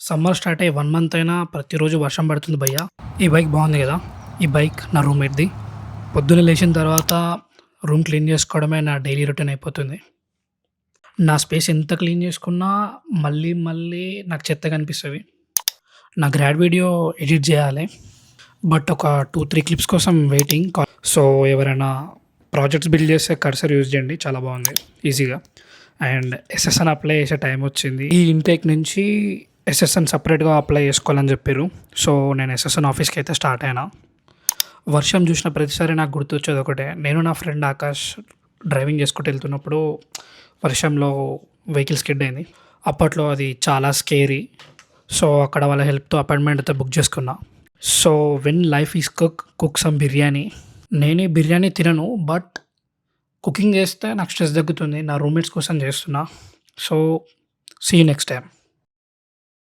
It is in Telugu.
సమ్మర్ స్టార్ట్ అయ్యి 1 మంత్ అయినా ప్రతిరోజు వర్షం పడుతుంది భయ్యా. ఈ బైక్ బాగుంది కదా! ఈ బైక్ నా రూమ్‌మేట్‌ది. పొద్దున్నే లేచిన తర్వాత రూమ్ క్లీన్ చేసుకోవడమే నా డైలీ రొటీన్ అయిపోతుంది. నా స్పేస్ ఎంత క్లీన్ చేసుకున్నా మళ్ళీ మళ్ళీ నాకు చెత్తగా అనిపిస్తది. నా గ్రాడ్ వీడియో ఎడిట్ చేయాలి. బట్ ఒక 2, 3 క్లిప్స్ కోసం వెయిటింగ్. సో ఎవరైనా ప్రాజెక్ట్స్ బిల్డ్ చేస్తే కర్సర్ యూజ్ చేయండి. చాలా బాగుంది ఈజీగా. అండ్ ఎస్ఎస్ఎన్ అప్లై చేసే టైం వచ్చింది. ఈ ఇంటేక్ నుంచి ఎస్ఎస్ఎన్ సెపరేట్‌గా అప్లై చేసుకోవాలని చెప్పిర్రు. సో నేను ఎస్ఎస్ఎన్ ఆఫీస్‌కి అయితే స్టార్ట్ అయినా. వర్షం చూసిన ప్రతిసారి నాకు గుర్తొచ్చేది ఒకటే. నేను నా ఫ్రెండ్ ఆకాష్ డ్రైవింగ్ చేసుకుంటూ వెళ్తున్నప్పుడు వర్షంలో వెహికల్ స్కిడ్ అయింది. అప్పట్లో అది చాలా స్కేరీ. సో అక్కడ వాళ్ళ హెల్ప్‌తో అపాయింట్మెంట్ అయితే బుక్ చేసుకున్నా. So when life is cook some biryani. నేనే బిర్యానీ తినను. బట్ కుకింగ్ చేస్తే నాకు స్ట్రెస్ తగ్గుతుంది. నా రూమ్‌మేట్స్ కోసం చేస్తున్నా. So see you next time.